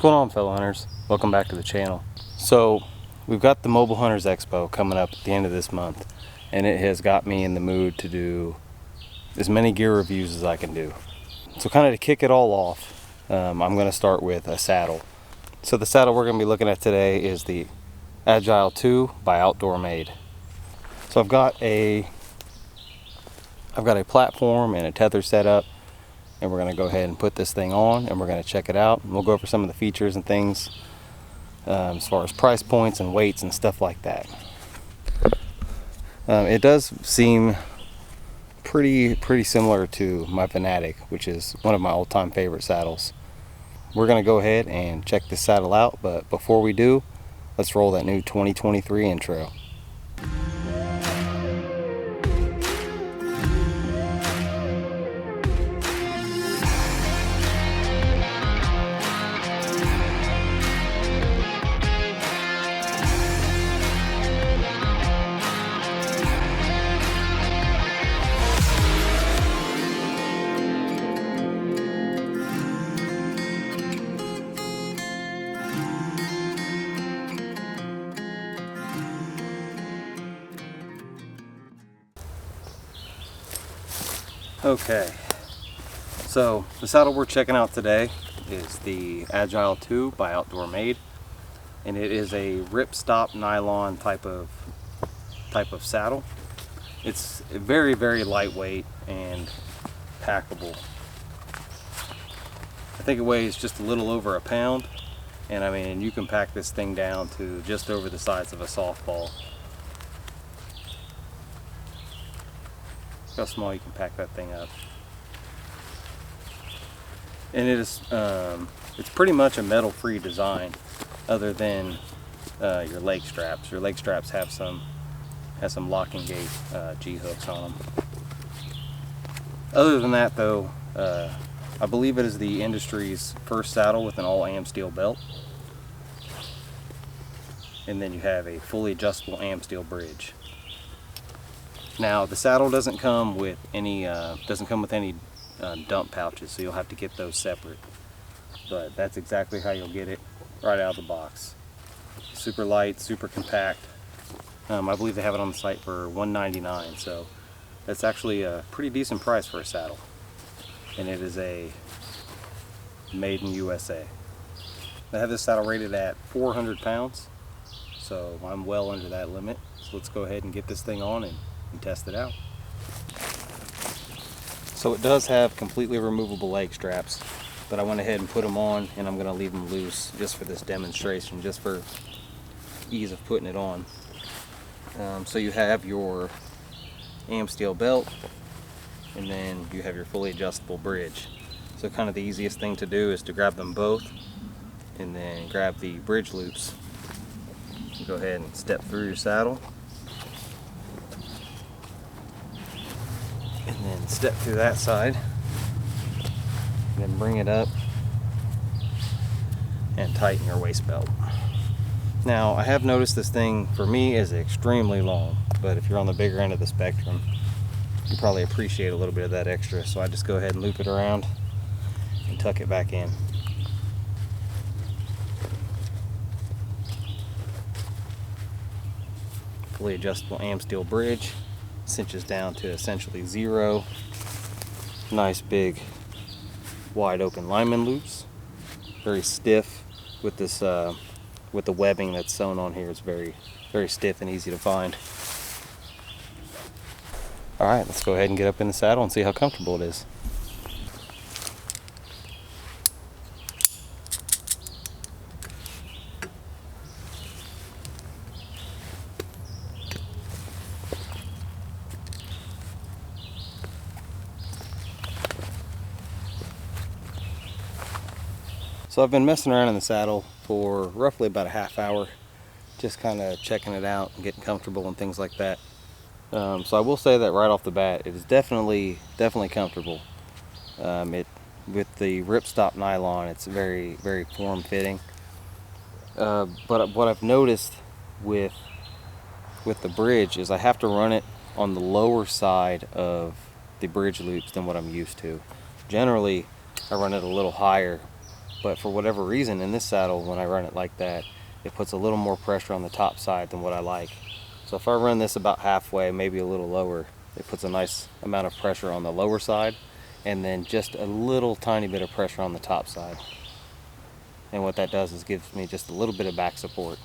going on, fellow hunters? Welcome back to the channel. So we've got the Mobile Hunters Expo coming up at the end of this month, and it has got me in the mood to do as many gear reviews as I can do. So kind of to kick it all off, I'm going to start with a saddle. So the saddle we're going to be looking at today is the Agile 2 by Outdoor Made. So I've got a platform and a tether set up, and we're going to go ahead and put this thing on and we're going to check it out, and we'll go over some of the features and things as far as price points and weights and stuff like that. It does seem pretty similar to my Fanatic, which is one of my all-time favorite saddles. We're going to go ahead and check this saddle out, but before we do, let's roll that new 2023 intro. Okay, so the saddle we're checking out today is the Agile 2 by Outdoor Made, and it is a ripstop nylon type of saddle. It's very lightweight and packable. I think it weighs just a little over a pound, and I mean, you can pack this thing down to just over the size of a softball. Look how small you can pack that thing up. And it is it's pretty much a metal-free design, other than your leg straps. Your leg straps have some locking gate G-hooks on them. Other than that, though, I believe it is the industry's first saddle with an all-am steel belt. And then you have a fully adjustable am steel bridge. Now the saddle doesn't come with any dump pouches, so you'll have to get those separate. But that's exactly how you'll get it right out of the box. Super light, super compact. I believe they have it on the site for $199, so that's actually a pretty decent price for a saddle. And it is a made in USA. I have this saddle rated at 400 pounds, so I'm well under that limit. So let's go ahead and get this thing on and test it out. So it does have completely removable leg straps, but I went ahead and put them on, and I'm going to leave them loose just for this demonstration, just for ease of putting it on. So you have your am steel belt, and then you have your fully adjustable bridge. So kind of the easiest thing to do is to grab them both and then grab the bridge loops. Go ahead and step through your saddle, and then step through that side, and then bring it up and tighten your waist belt. Now I have noticed this thing for me is extremely long, but if you're on the bigger end of the spectrum, you probably appreciate a little bit of that extra, so I just go ahead and loop it around and tuck it back in. Fully adjustable am steel bridge, cinches down to essentially zero. Nice big wide open lineman loops, very stiff with this with the webbing that's sewn on here. It's very stiff and easy to find. All right, let's go ahead and get up in the saddle and see how comfortable it is. So I've been messing around in the saddle for roughly about a half hour, just kind of checking it out and getting comfortable and things like that. So I will say that right off the bat, it is definitely comfortable. With the ripstop nylon, it's very form-fitting. But what I've noticed with the bridge is I have to run it on the lower side of the bridge loops than what I'm used to. Generally, I run it a little higher But for whatever reason in this saddle, when I run it like that, it puts a little more pressure on the top side than what I like. So if I run this about halfway, maybe a little lower, it puts a nice amount of pressure on the lower side, and then just a little tiny bit of pressure on the top side. And what that does is gives me just a little bit of back support.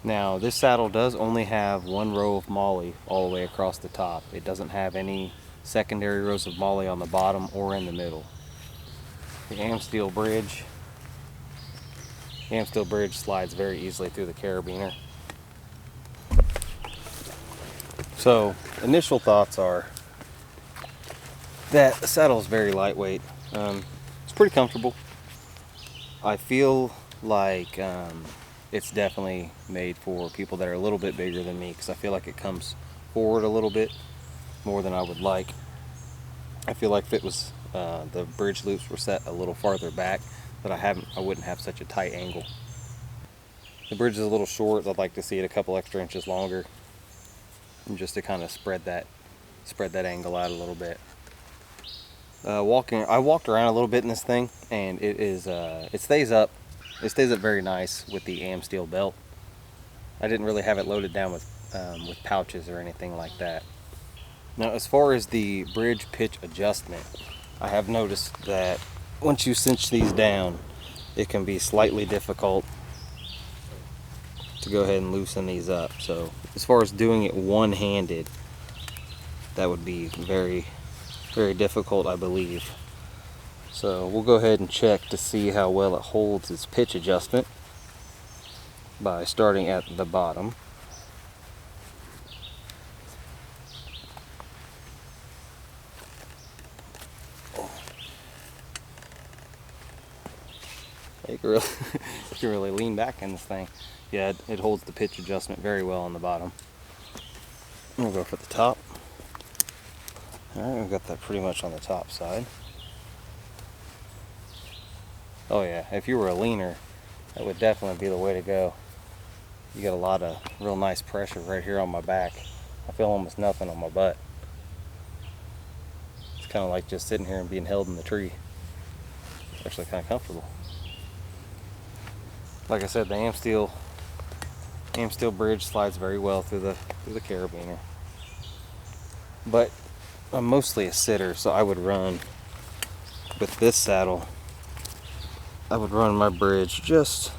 Now this saddle does only have one row of molly all the way across the top. It doesn't have any secondary rows of molly on the bottom or in the middle. The Amsteel bridge slides very easily through the carabiner. So initial thoughts are that the saddle is very lightweight. It's pretty comfortable. I feel like it's definitely made for people that are a little bit bigger than me, because I feel like it comes forward a little bit more than I would like. I feel like if it was the bridge loops were set a little farther back, that I wouldn't have such a tight angle. The bridge is a little short. I'd like to see it a couple extra inches longer, and just to kind of spread that angle out a little bit. I walked around a little bit in this thing, and it stays up very nice with the Amsteel belt. I didn't really have it loaded down with pouches or anything like that. Now, as far as the bridge pitch adjustment, I have noticed that once you cinch these down, it can be slightly difficult to go ahead and loosen these up. So as far as doing it one-handed, that would be very, very difficult, I believe. So we'll go ahead and check to see how well it holds its pitch adjustment by starting at the bottom. You can really lean back in this thing. Yeah, it holds the pitch adjustment very well on the bottom. We'll go for the top. Alright, we've got that pretty much on the top side. Oh yeah, if you were a leaner, that would definitely be the way to go. You get a lot of real nice pressure right here on my back. I feel almost nothing on my butt. It's kind of like just sitting here and being held in the tree. It's actually kind of comfortable. Like I said, the Amsteel bridge slides very well through the carabiner. But I'm mostly a sitter, so I would run with this saddle. I would run my bridge just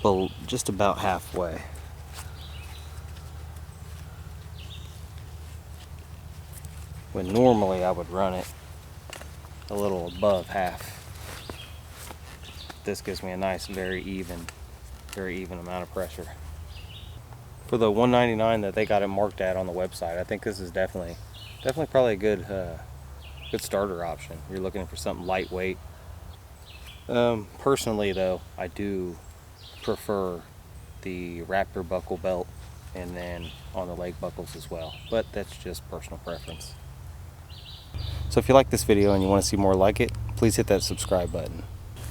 about halfway. When normally I would run it a little above half. This gives me a nice, very even amount of pressure. For the $199 that they got it marked at on the website, I think this is definitely probably a good starter option. You're looking for something lightweight. Personally though, I do prefer the Raptor buckle belt, and then on the leg buckles as well, but that's just personal preference. So if you like this video and you want to see more like it, please hit that subscribe button.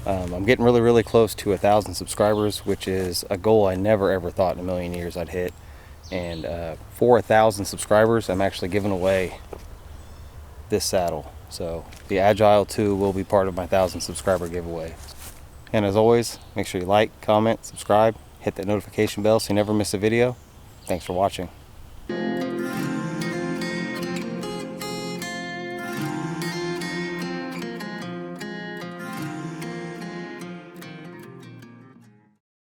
I'm getting really close to 1,000 subscribers, which is a goal I never ever thought in a million years I'd hit. And for 1,000 subscribers, I'm actually giving away this saddle. So the Agile 2 will be part of my 1,000 subscriber giveaway. And as always, make sure you like, comment, subscribe, hit that notification bell so you never miss a video. Thanks for watching.